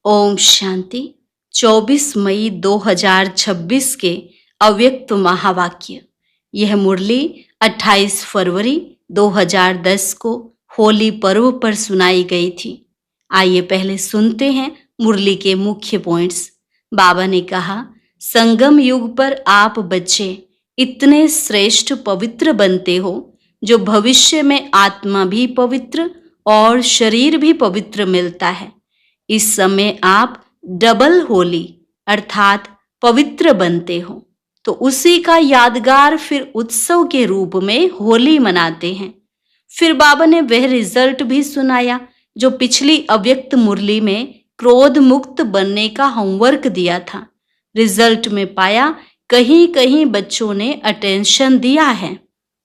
ओम शांति। 24 मई 2026 के अव्यक्त महावाक्य। यह मुरली 28 फरवरी 2010 को होली पर्व पर सुनाई गई थी। आइए पहले सुनते हैं मुरली के मुख्य पॉइंट्स। बाबा ने कहा, संगम युग पर आप बच्चे इतने श्रेष्ठ पवित्र बनते हो जो भविष्य में आत्मा भी पवित्र और शरीर भी पवित्र मिलता है। इस समय आप डबल होली अर्थात पवित्र बनते हो, तो उसी का यादगार फिर उत्सव के रूप में होली मनाते हैं। फिर बाबा ने वह रिजल्ट भी सुनाया जो पिछली अव्यक्त मुरली में क्रोध मुक्त बनने का होमवर्क दिया था। रिजल्ट में पाया कहीं कहीं बच्चों ने अटेंशन दिया है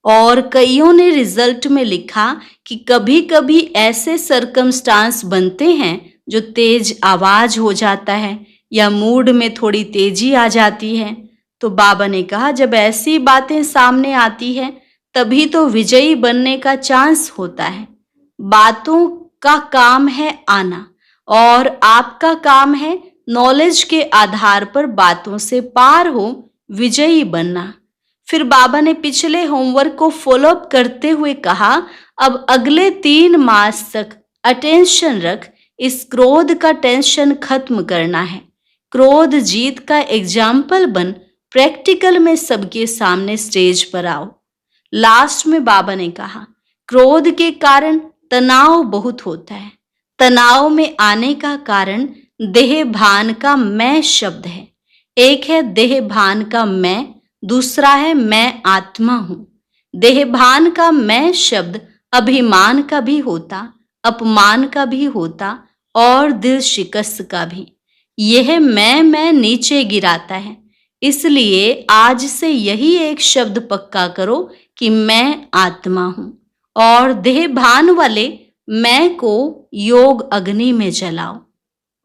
और कईयों ने रिजल्ट में लिखा कि कभी कभी ऐसे सरकमस्टांस बनते हैं जो तेज आवाज हो जाता है या मूड में थोड़ी तेजी आ जाती है। तो बाबा ने कहा, जब ऐसी बातें सामने आती है तभी तो विजयी बनने का चांस होता है। बातों का काम है आना और आपका काम है नॉलेज के आधार पर बातों से पार हो विजयी बनना। फिर बाबा ने पिछले होमवर्क को फॉलो अप करते हुए कहा, अब अगले 3 मास तक अटेंशन रख, इस क्रोध का टेंशन खत्म करना है। क्रोध जीत का एग्जाम्पल बन, प्रैक्टिकल में सबके सामने स्टेज पर आओ। लास्ट में बाबा ने कहा, क्रोध के कारण तनाव बहुत होता है। तनाव में आने का कारण देह भान का मैं शब्द है। एक है देह भान का मैं, दूसरा है मैं आत्मा हूं। देह भान का मैं शब्द अभिमान का भी होता, अपमान का भी होता और दिल शिकस्त का भी। यह मैं नीचे गिराता है। इसलिए आज से यही एक शब्द पक्का करो कि मैं आत्मा हूं और देह भान वाले मैं को योग अग्नि में जलाओ।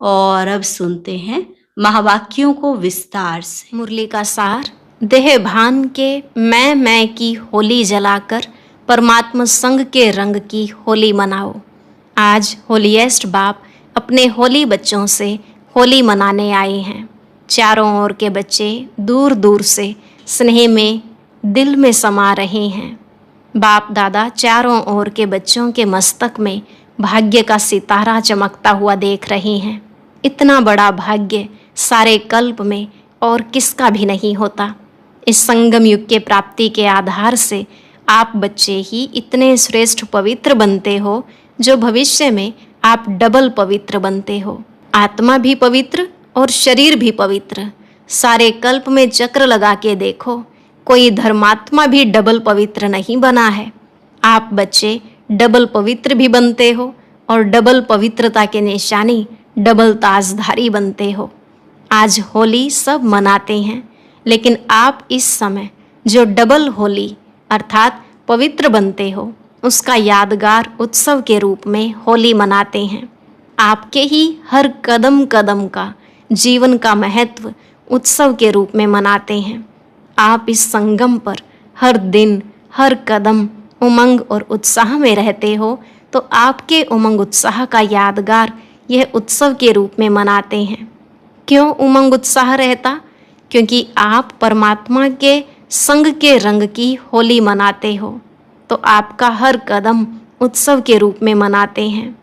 और अब सुनते हैं महावाक्यों को विस्तार से। मुरली का सार। देह भान के मैं की होली जलाकर परमात्मा संग के रंग की होली मनाओ। आज होलीएस्ट बाप अपने होली बच्चों से होली मनाने आए हैं। चारों ओर के बच्चे दूर दूर से स्नेह में दिल में समा रहे हैं। बाप दादा चारों ओर के बच्चों के मस्तक में भाग्य का सितारा चमकता हुआ देख रहे हैं। इतना बड़ा भाग्य सारे कल्प में और किसका भी नहीं होता। इस संगम युग के प्राप्ति के आधार से आप बच्चे ही इतने श्रेष्ठ पवित्र बनते हो जो भविष्य में आप डबल पवित्र बनते हो। आत्मा भी पवित्र और शरीर भी पवित्र। सारे कल्प में चक्र लगा के देखो, कोई धर्मात्मा भी डबल पवित्र नहीं बना है। आप बच्चे डबल पवित्र भी बनते हो और डबल पवित्रता के निशानी डबल ताजधारी बनते हो। आज होली सब मनाते हैं, लेकिन आप इस समय जो डबल होली अर्थात पवित्र बनते हो उसका यादगार उत्सव के रूप में होली मनाते हैं। आपके ही हर कदम कदम का जीवन का महत्व उत्सव के रूप में मनाते हैं। आप इस संगम पर हर दिन हर कदम उमंग और उत्साह में रहते हो, तो आपके उमंग उत्साह का यादगार यह उत्सव के रूप में मनाते हैं। क्यों उमंग उत्साह रहता? क्योंकि आप परमात्मा के संग के रंग की होली मनाते हो, तो आपका हर कदम उत्सव के रूप में मनाते हैं।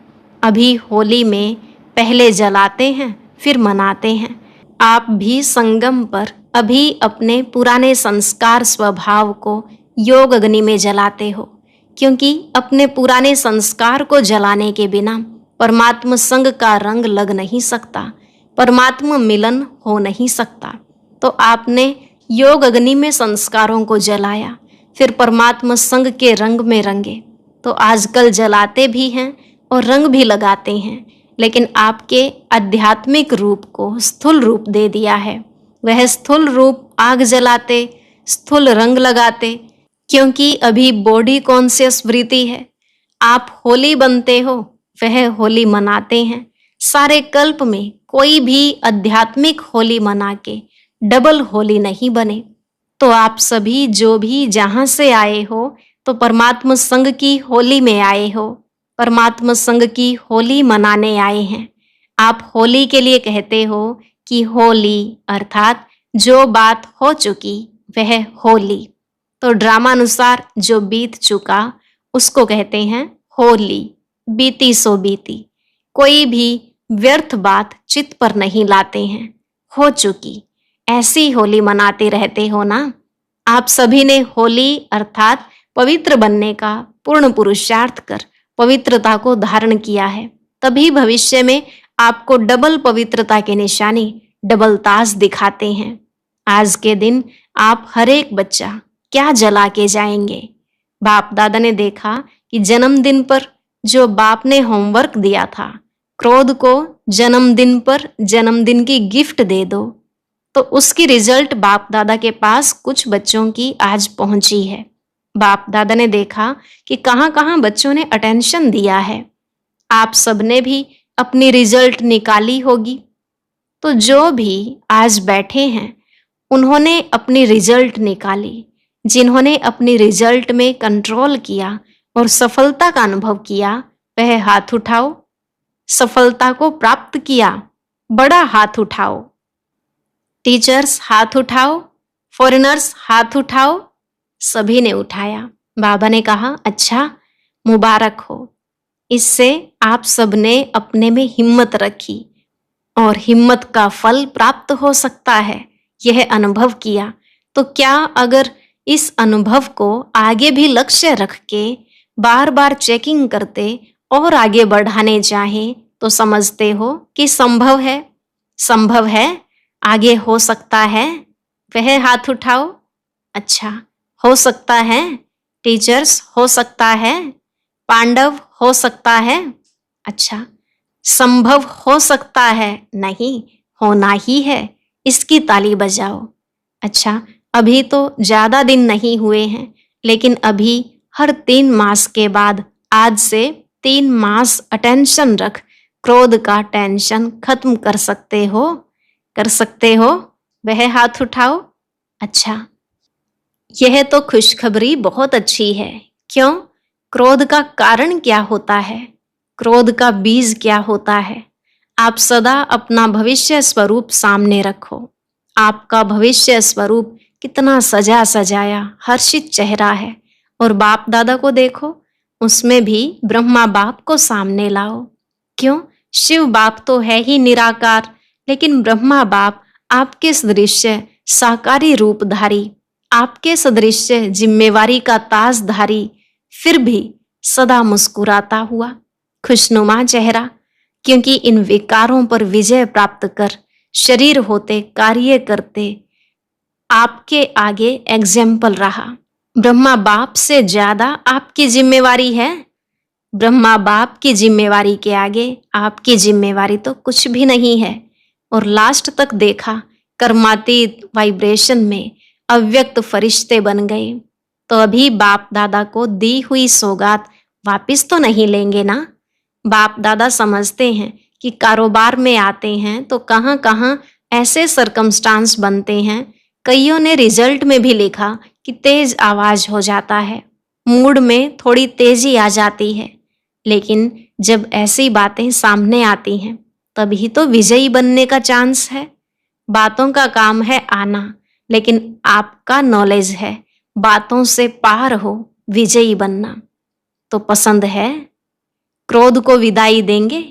अभी होली में पहले जलाते हैं फिर मनाते हैं। आप भी संगम पर अभी अपने पुराने संस्कार स्वभाव को योग अग्नि में जलाते हो, क्योंकि अपने पुराने संस्कार को जलाने के बिना परमात्मा संग का रंग लग नहीं सकता, परमात्मा मिलन हो नहीं सकता। तो आपने योग अग्नि में संस्कारों को जलाया, फिर परमात्मा संग के रंग में रंगे। तो आजकल जलाते भी हैं और रंग भी लगाते हैं, लेकिन आपके आध्यात्मिक रूप को स्थूल रूप दे दिया है। वह स्थूल रूप आग जलाते, स्थूल रंग लगाते, क्योंकि अभी बॉडी कॉन्शियस वृत्ति है। आप होली बनते हो, वह होली मनाते हैं। सारे कल्प में कोई भी आध्यात्मिक होली मना के डबल होली नहीं बने। तो आप सभी जो भी जहाँ से आए हो, तो परमात्मा संग की होली में आए हो, परमात्मा संग की होली मनाने आए हैं। आप होली के लिए कहते हो कि होली अर्थात जो बात हो चुकी वह होली। तो ड्रामानुसार जो बीत चुका उसको कहते हैं होली, बीती सो बीती। कोई भी व्यर्थ बात चित्त पर नहीं लाते हैं, हो चुकी। ऐसी होली मनाते रहते हो ना। आप सभी ने होली अर्थात पवित्र बनने का पूर्ण पुरुषार्थ कर पवित्रता को धारण किया है, तभी भविष्य में आपको डबल पवित्रता के निशानी, डबल ताज दिखाते हैं। आज के दिन आप हर एक बच्चा क्या जला के जाएंगे। बाप दादा ने देखा कि जन्मदिन पर जो बाप ने होमवर्क दिया था, क्रोध को जन्मदिन पर जन्मदिन की गिफ्ट दे दो, तो उसकी रिजल्ट बाप दादा के पास कुछ बच्चों की आज पहुंची है। बाप दादा ने देखा कि कहां कहां बच्चों ने अटेंशन दिया है। आप सबने भी अपनी रिजल्ट निकाली होगी। तो जो भी आज बैठे हैं उन्होंने अपनी रिजल्ट निकाली। जिन्होंने अपनी रिजल्ट में कंट्रोल किया और सफलता का अनुभव किया, वह हाथ उठाओ। सफलता को प्राप्त किया, बड़ा हाथ उठाओ। टीचर्स हाथ उठाओ, फॉरेनर्स हाथ उठाओ। सभी ने उठाया। बाबा ने कहा, अच्छा, मुबारक हो। इससे आप सबने अपने में हिम्मत रखी और हिम्मत का फल प्राप्त हो सकता है, यह अनुभव किया। तो क्या अगर इस अनुभव को आगे भी लक्ष्य रख के बार बार चेकिंग करते और आगे बढ़ाने चाहें, तो समझते हो कि संभव है? संभव है, आगे हो सकता है। वह हाथ उठाओ। अच्छा, हो सकता है। टीचर्स, हो सकता है। पांडव, हो सकता है। अच्छा, संभव हो सकता है नहीं, होना ही है। इसकी ताली बजाओ। अच्छा, अभी तो ज्यादा दिन नहीं हुए हैं, लेकिन अभी हर 3 मास के बाद आज से 3 मास अटेंशन रख क्रोध का टेंशन खत्म कर सकते हो। कर सकते हो। वह हाथ उठाओ। अच्छा, यह तो खुशखबरी बहुत अच्छी है। क्यों? क्रोध का कारण क्या होता है? क्रोध का बीज क्या होता है? आप सदा अपना भविष्य स्वरूप सामने रखो। आपका भविष्य स्वरूप कितना सजा सजाया हर्षित चेहरा है। और बाप दादा को देखो, उसमें भी ब्रह्मा बाप को सामने लाओ। क्यों? शिव बाप तो है ही निराकार, लेकिन ब्रह्मा बाप आपके सदृश्य साकारी रूपधारी, आपके सदृश्य जिम्मेवारी का ताजधारी, फिर भी सदा मुस्कुराता हुआ खुशनुमा चेहरा। क्योंकि इन विकारों पर विजय प्राप्त कर शरीर होते कार्य करते आपके आगे एग्जाम्पल रहा। ब्रह्मा बाप से ज्यादा आपकी जिम्मेवारी है। ब्रह्मा बाप की जिम्मेवारी के आगे आपकी जिम्मेवारी तो कुछ भी नहीं है। और लास्ट तक देखा, कर्मातीत वाइब्रेशन में अव्यक्त फरिश्ते बन गए। तो अभी बाप दादा को दी हुई सौगात वापिस तो नहीं लेंगे ना। बाप दादा समझते हैं कि कारोबार में आते हैं तो कहाँ कहाँ ऐसे सरकमस्टांस बनते हैं। कईयों ने रिजल्ट में भी लिखा कि तेज आवाज हो जाता है, मूड में थोड़ी तेजी आ जाती है। लेकिन जब ऐसी बातें सामने आती हैं, तभी तो विजयी बनने का चांस है। बातों का काम है आना, लेकिन आपका नॉलेज है बातों से पार हो विजयी बनना। तो पसंद है? क्रोध को विदाई देंगे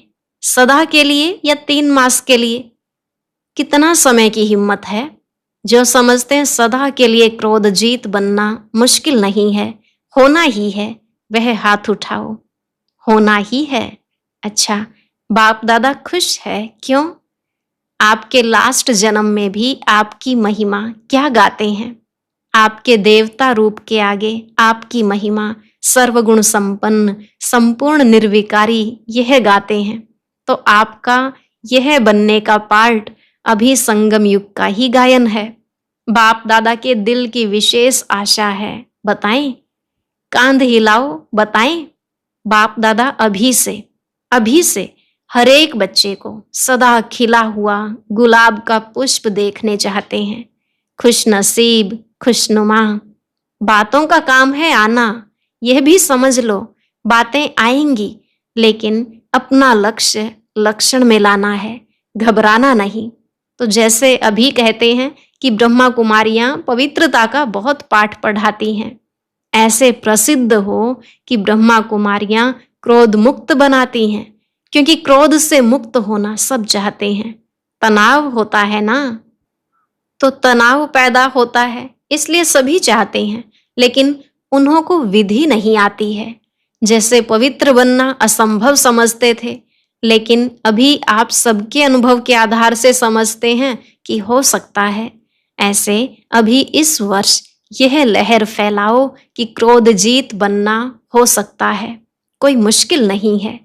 सदा के लिए या 3 मास के लिए? कितना समय की हिम्मत है। जो समझते हैं सदा के लिए क्रोध जीत बनना मुश्किल नहीं है, होना ही है, वह हाथ उठाओ। होना ही है। अच्छा, बाप दादा खुश है। क्यों? आपके लास्ट जन्म में भी आपकी महिमा क्या गाते हैं। आपके देवता रूप के आगे आपकी महिमा सर्वगुण संपन्न संपूर्ण निर्विकारी यह गाते हैं। तो आपका यह बनने का पार्ट अभी संगम युग का ही गायन है। बाप दादा के दिल की विशेष आशा है, बताएं? कांध हिलाओ, बताएं? बाप दादा अभी से हर एक बच्चे को सदा खिला हुआ गुलाब का पुष्प देखने चाहते हैं। खुश नसीब, खुशनुमा। बातों का काम है आना, यह भी समझ लो। बातें आएंगी, लेकिन अपना लक्ष्य लक्षण में लाना है, घबराना नहीं। तो जैसे अभी कहते हैं कि ब्रह्मा कुमारियां पवित्रता का बहुत पाठ पढ़ाती हैं, ऐसे प्रसिद्ध हो कि ब्रह्मा कुमारियां क्रोध मुक्त बनाती हैं, क्योंकि क्रोध से मुक्त होना सब चाहते हैं। तनाव होता है ना, तो तनाव पैदा होता है, इसलिए सभी चाहते हैं, लेकिन उन्हों को विधि नहीं आती है। जैसे पवित्र बनना असंभव समझते थे, लेकिन अभी आप सबके अनुभव के आधार से समझते हैं कि हो सकता है। ऐसे अभी इस वर्ष यह लहर फैलाओ कि क्रोध जीत बनना हो सकता है, कोई मुश्किल नहीं है।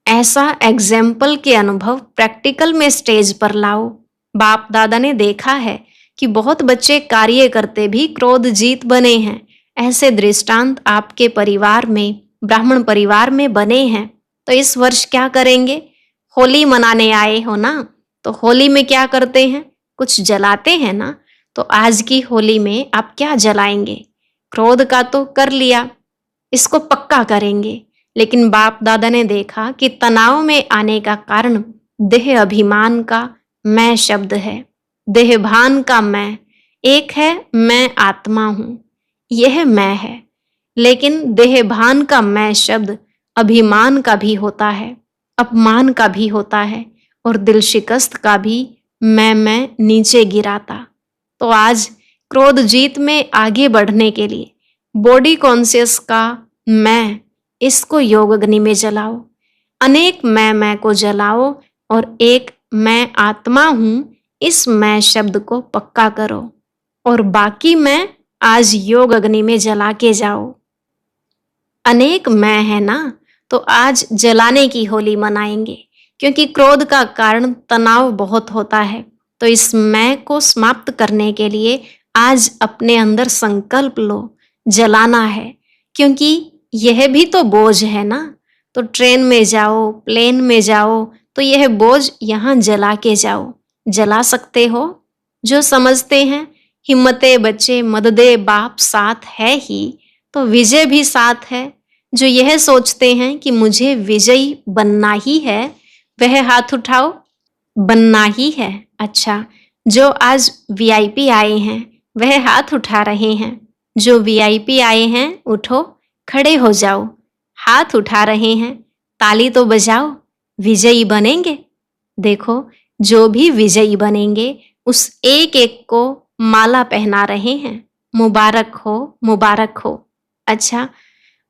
ऐसा एग्जाम्पल के अनुभव प्रैक्टिकल में स्टेज पर लाओ। बाप दादा ने देखा है कि बहुत बच्चे कार्य करते भी क्रोध जीत बने हैं। ऐसे दृष्टांत आपके परिवार में, ब्राह्मण परिवार में बने हैं। तो इस वर्ष क्या करेंगे? होली मनाने आए हो ना, तो होली में क्या करते हैं? कुछ जलाते हैं ना। तो आज की होली में आप क्या जलाएंगे? क्रोध का तो कर लिया, इसको पक्का करेंगे। लेकिन बाप दादा ने देखा कि तनाव में आने का कारण देह अभिमान का मैं शब्द है, देह भान का मैं। एक है मैं आत्मा हूं, यह मैं है, लेकिन देह भान का मैं शब्द अभिमान का भी होता है, अपमान का भी होता है, और दिल शिकस्त का भी मैं नीचे गिराता। तो आज क्रोध जीत में आगे बढ़ने के लिए बॉडी कॉन्शियस का मैं, इसको योग अग्नि में जलाओ। अनेक मैं को जलाओ और एक मैं आत्मा हूं, इस मैं शब्द को पक्का करो, और बाकी मैं आज योग अग्नि में जला के जाओ। अनेक मैं है ना, तो आज जलाने की होली मनाएंगे, क्योंकि क्रोध का कारण तनाव बहुत होता है। तो इस मैं को समाप्त करने के लिए आज अपने अंदर संकल्प लो, जलाना है, क्योंकि यह भी तो बोझ है ना। तो ट्रेन में जाओ, प्लेन में जाओ, तो यह बोझ यहाँ जला के जाओ। जला सकते हो? जो समझते हैं हिम्मते बच्चे मददे बाप साथ है ही, तो विजय भी साथ है। जो यह सोचते हैं कि मुझे विजयी बनना ही है, वह हाथ उठाओ। बनना ही है। अच्छा, जो आज वीआईपी आए हैं वह हाथ उठा रहे हैं। जो वीआईपी आए हैं उठो, खड़े हो जाओ। हाथ उठा रहे हैं, ताली तो बजाओ। विजयी बनेंगे। देखो, जो भी विजयी बनेंगे उस एक एक को माला पहना रहे हैं। मुबारक हो, मुबारक हो। अच्छा,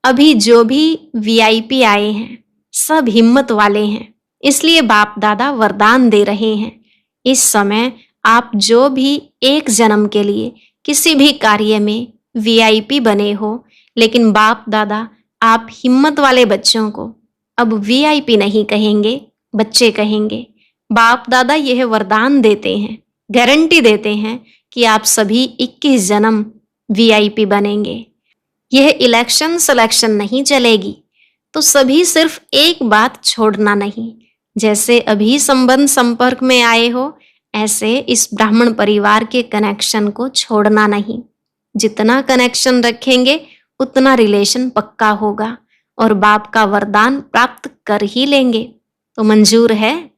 अभी जो भी वीआईपी आए हैं सब हिम्मत वाले हैं, इसलिए बाप दादा वरदान दे रहे हैं। इस समय आप जो भी एक जन्म के लिए किसी भी कार्य में वीआईपी बने हो, लेकिन बाप दादा आप हिम्मत वाले बच्चों को अब वीआईपी नहीं कहेंगे, बच्चे कहेंगे। बाप दादा यह वरदान देते हैं, गारंटी देते हैं कि आप सभी 21 जन्म वीआईपी बनेंगे। यह इलेक्शन सिलेक्शन नहीं चलेगी। तो सभी सिर्फ एक बात छोड़ना नहीं। जैसे अभी संबंध संपर्क में आए हो, ऐसे इस ब्राह्मण परिवार के कनेक्शन को छोड़ना नहीं। जितना कनेक्शन रखेंगे उतना रिलेशन पक्का होगा और बाप का वरदान प्राप्त कर ही लेंगे। तो मंजूर है?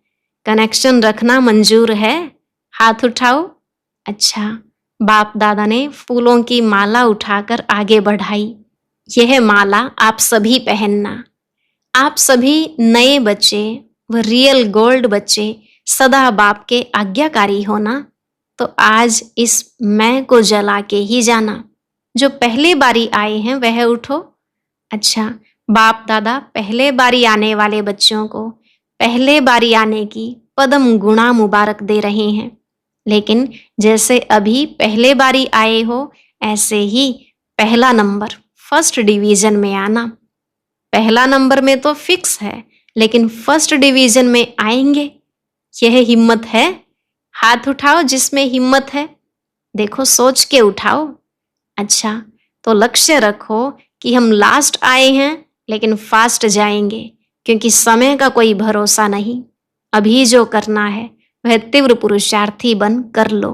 कनेक्शन रखना मंजूर है? हाथ उठाओ। अच्छा, बाप दादा ने फूलों की माला उठाकर आगे बढ़ाई। यह माला आप सभी पहनना। आप सभी नए बच्चे व रियल गोल्ड बच्चे सदा बाप के आज्ञाकारी होना। तो आज इस मैं को जला के ही जाना। जो पहली बारी आए हैं वह उठो। अच्छा, बाप दादा पहले बारी आने वाले बच्चों को पहले बारी आने की पदम गुणा मुबारक दे रहे हैं। लेकिन जैसे अभी पहले बारी आए हो, ऐसे ही पहला नंबर फर्स्ट डिवीजन में आना। पहला नंबर में तो फिक्स है, लेकिन फर्स्ट डिवीजन में आएंगे। यह हिम्मत है? हाथ उठाओ जिसमें हिम्मत है। देखो, सोच के उठाओ। अच्छा, तो लक्ष्य रखो कि हम लास्ट आए हैं लेकिन फास्ट जाएंगे, क्योंकि समय का कोई भरोसा नहीं। अभी जो करना है वह तीव्र पुरुषार्थी बन कर लो,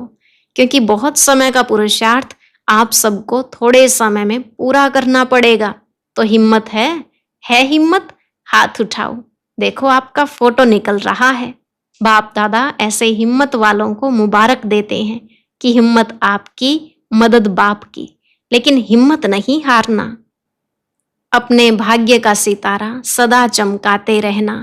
क्योंकि बहुत समय का पुरुषार्थ आप सबको थोड़े समय में पूरा करना पड़ेगा। तो हिम्मत है? है हिम्मत? हाथ उठाओ। देखो आपका फोटो निकल रहा है। बाप दादा ऐसे हिम्मत वालों को मुबारक देते हैं कि हिम्मत आपकी, मदद बाप की, लेकिन हिम्मत नहीं हारना। अपने भाग्य का सितारा सदा चमकाते रहना,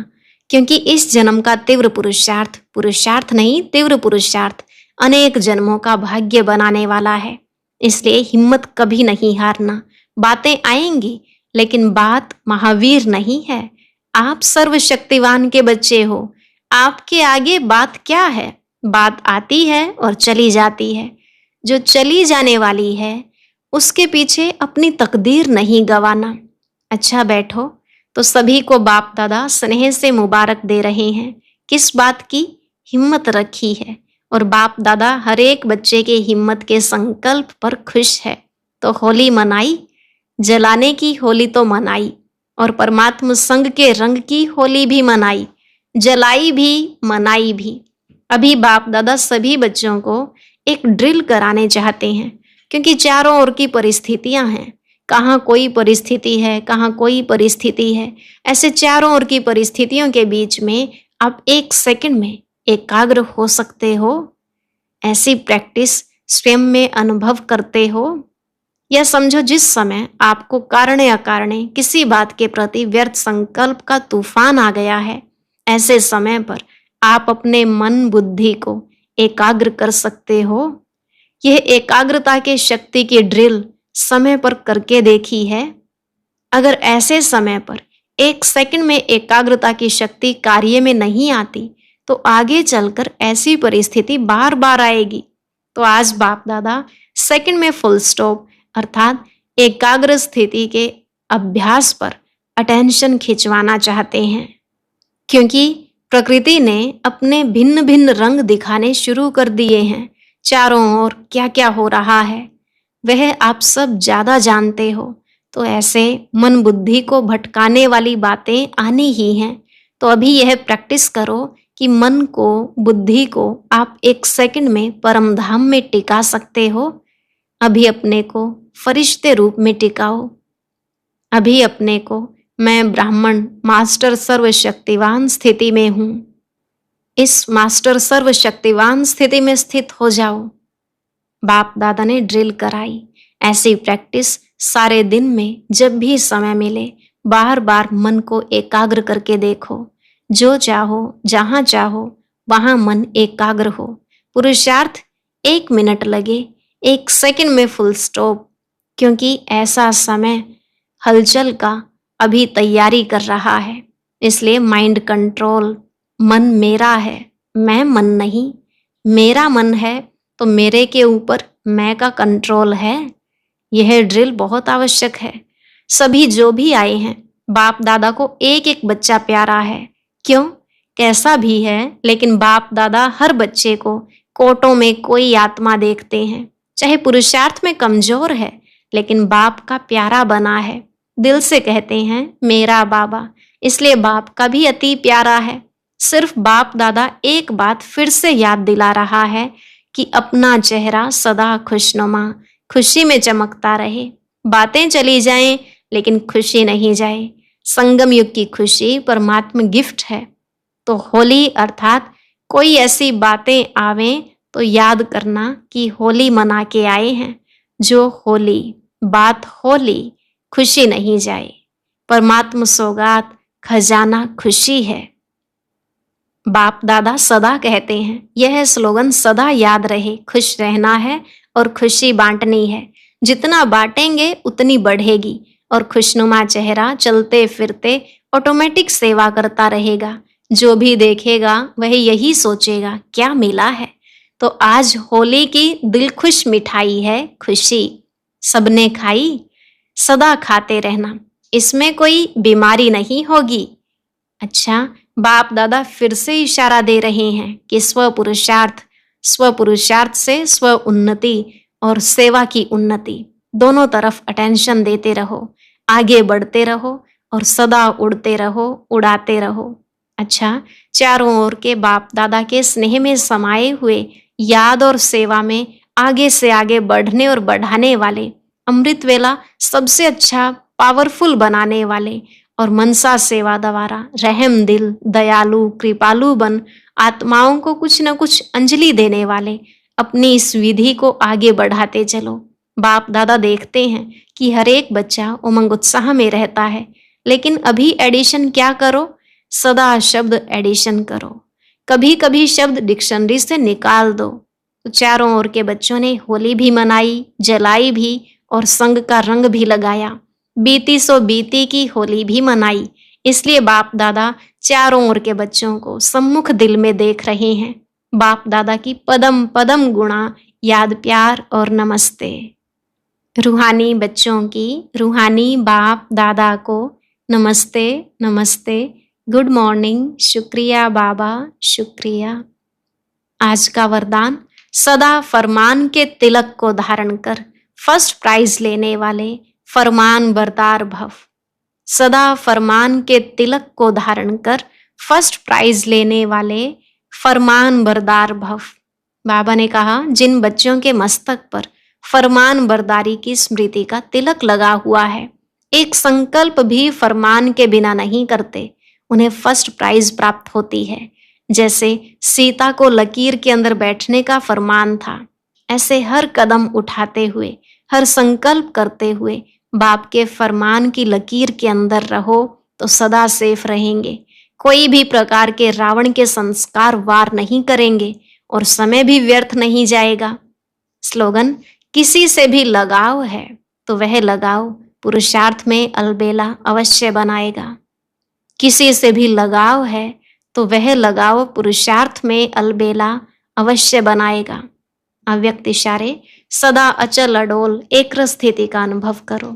क्योंकि इस जन्म का तीव्र पुरुषार्थ, पुरुषार्थ नहीं तीव्र पुरुषार्थ, अनेक जन्मों का भाग्य बनाने वाला है। इसलिए हिम्मत कभी नहीं हारना। बातें आएंगी, लेकिन बात महावीर नहीं है। आप सर्वशक्तिवान के बच्चे हो। आपके आगे बात क्या है? बात आती है और चली जाती है। जो चली जाने वाली है उसके पीछे अपनी तकदीर नहीं गंवाना। अच्छा बैठो। तो सभी को बाप दादा स्नेह से मुबारक दे रहे हैं। किस बात की? हिम्मत रखी है, और बाप दादा हर एक बच्चे के हिम्मत के संकल्प पर खुश है। तो होली मनाई, जलाने की होली तो मनाई, और परमात्मा संग के रंग की होली भी मनाई, जलाई भी, मनाई भी। अभी बाप दादा सभी बच्चों को एक ड्रिल कराने चाहते हैं, क्योंकि चारों ओर की परिस्थितियां हैं। कहाँ कोई परिस्थिति है, कहाँ कोई परिस्थिति है। ऐसे चारों ओर की परिस्थितियों के बीच में आप एक सेकंड में एकाग्र हो सकते हो। ऐसी प्रैक्टिस स्वयं में अनुभव करते हो। या समझो जिस समय आपको कारणे अकारणे किसी बात के प्रति व्यर्थ संकल्प का तूफान आ गया है, ऐसे समय पर आप अपने मन बुद्धि को एकाग्र कर सकते हो। यह एकाग्रता के शक्ति की ड्रिल समय पर करके देखी है। अगर ऐसे समय पर एक सेकंड में एकाग्रता की शक्ति कार्य में नहीं आती, तो आगे चलकर ऐसी परिस्थिति बार बार आएगी। तो आज बाप दादा सेकंड में फुल स्टॉप अर्थात एकाग्र स्थिति के अभ्यास पर अटेंशन खिंचवाना चाहते हैं, क्योंकि प्रकृति ने अपने भिन्न भिन्न रंग दिखाने शुरू कर दिए हैं। चारों ओर क्या क्या हो रहा है वह आप सब ज्यादा जानते हो। तो ऐसे मन बुद्धि को भटकाने वाली बातें आनी ही हैं। तो अभी यह प्रैक्टिस करो कि मन को, बुद्धि को आप एक सेकंड में परम धाम में टिका सकते हो। अभी अपने को फरिश्ते रूप में टिकाओ। अभी अपने को मैं ब्राह्मण मास्टर सर्वशक्तिवान स्थिति में हूं, इस मास्टर सर्वशक्तिवान स्थिति में स्थित हो जाओ। बाप दादा ने ड्रिल कराई। ऐसी प्रैक्टिस सारे दिन में जब भी समय मिले बार बार मन को एकाग्र करके देखो। जो चाहो, जहां चाहो, वहां मन एकाग्र हो। पुरुषार्थ 1 मिनट लगे, 1 सेकंड में फुल स्टॉप, क्योंकि ऐसा समय हलचल का अभी तैयारी कर रहा है। इसलिए माइंड कंट्रोल। मन मेरा है, मैं मन नहीं। मेरा मन है तो मेरे के ऊपर मैं का कंट्रोल है। यह ड्रिल बहुत आवश्यक है। सभी जो भी आए हैं, बाप दादा को एक एक बच्चा प्यारा है। क्यों? कैसा भी है, लेकिन बाप दादा हर बच्चे को कोटों में कोई आत्मा देखते हैं। चाहे पुरुषार्थ में कमजोर है, लेकिन बाप का प्यारा बना है। दिल से कहते हैं मेरा बाबा, इसलिए बाप का भी अति प्यारा है। सिर्फ बाप दादा एक बात फिर से याद दिला रहा है कि अपना चेहरा सदा खुशनुमा, खुशी में चमकता रहे। बातें चली जाएं, लेकिन खुशी नहीं जाए। संगम युग की खुशी परमात्मा गिफ्ट है। तो होली अर्थात कोई ऐसी बातें आवें तो याद करना कि होली मना के आए हैं। जो होली, बात होली, खुशी नहीं जाए। परमात्मा सौगात, खजाना खुशी है। बाप दादा सदा कहते हैं, यह स्लोगन सदा याद रहे। खुश रहना है और खुशी बांटनी है। जितना बांटेंगे उतनी बढ़ेगी, और खुशनुमा चेहरा चलते फिरते ऑटोमेटिक सेवा करता रहेगा। जो भी देखेगा वह यही सोचेगा क्या मिला है। तो आज होली की दिल खुश मिठाई है खुशी। सबने खाई, सदा खाते रहना, इसमें कोई बीमारी नहीं होगी। अच्छा, बाप दादा फिर से इशारा दे रहे हैं कि स्व पुरुषार्थ से स्व उन्नति और सेवा की उन्नति, दोनों तरफ अटेंशन देते रहो, आगे बढ़ते रहो और सदा उड़ते रहो, उड़ाते रहो। अच्छा, चारों ओर के बाप दादा के स्नेह में समाये हुए याद और सेवा में आगे से आगे बढ़ने और बढ़ाने वाले, अमृत वेला सबसे अच्छा पावरफुल बनाने वाले और मनसा सेवा द्वारा रहम दिल, दयालु, कृपालु बन आत्माओं को कुछ न कुछ अंजलि देने वाले अपनी इस विधि को आगे बढ़ाते चलो। बाप दादा देखते हैं कि हर एक बच्चा उमंग उत्साह में रहता है, लेकिन अभी एडिशन क्या करो? सदा शब्द एडिशन करो। कभी कभी शब्द डिक्शनरी से निकाल दो। तो चारों ओर के बच्चों ने होली भी मनाई, जलाई भी और संग का रंग भी लगाया। बीती सो बीती की होली भी मनाई। इसलिए बाप दादा चारों ओर के बच्चों को सम्मुख दिल में देख रहे हैं। बाप दादा की पदम पदम गुणा याद, प्यार और नमस्ते। रूहानी बच्चों की रूहानी बाप दादा को नमस्ते नमस्ते, गुड मॉर्निंग, शुक्रिया बाबा, शुक्रिया। आज का वरदान, सदा फरमान के तिलक को धारण कर फर्स्ट प्राइज लेने वाले फरमान बरदार भव। सदा फरमान के तिलक को धारण कर फर्स्ट प्राइज लेने वाले फरमान बरदार भव। बाबा ने कहा, जिन बच्चों के मस्तक पर फरमान बरदारी की स्मृति का तिलक लगा हुआ है, एक संकल्प भी फरमान के बिना नहीं करते, उन्हें फर्स्ट प्राइज प्राप्त होती है। जैसे सीता को लकीर के अंदर बैठने का फरमान था, ऐसे हर कदम उठाते हुए, हर संकल्प करते हुए बाप के फरमान की लकीर के अंदर रहो तो सदा सेफ रहेंगे। कोई भी प्रकार के रावण के संस्कार वार नहीं करेंगे और समय भी व्यर्थ नहीं जाएगा। स्लोगन, किसी से भी लगाव है तो वह लगाव पुरुषार्थ में अलबेला अवश्य बनाएगा। किसी से भी लगाव है तो वह लगाव पुरुषार्थ में अलबेला अवश्य बनाएगा। अव्यक्त इशारे, सदा अचल अडोल एक रस स्थिति का अनुभव करो।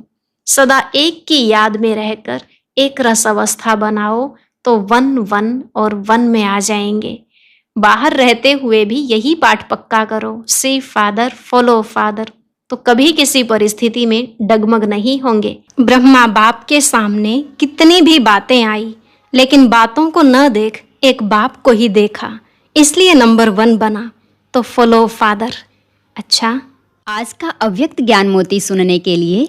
सदा एक की याद में रहकर एक रस अवस्था बनाओ तो वन वन और वन में आ जाएंगे। बाहर रहते हुए भी यही पाठ पक्का करो, सी फादर फॉलो फादर, तो कभी किसी परिस्थिति में डगमग नहीं होंगे। ब्रह्मा बाप के सामने कितनी भी बातें आई, लेकिन बातों को न देख एक बाप को ही देखा, इसलिए नंबर 1 बना। तो फॉलो फादर। अच्छा, आज का अव्यक्त ज्ञान मोती सुनने के लिए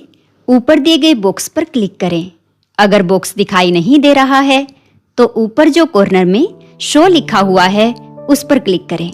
ऊपर दिए गए बॉक्स पर क्लिक करें। अगर बॉक्स दिखाई नहीं दे रहा है तो ऊपर जो कॉर्नर में शो लिखा हुआ है उस पर क्लिक करें।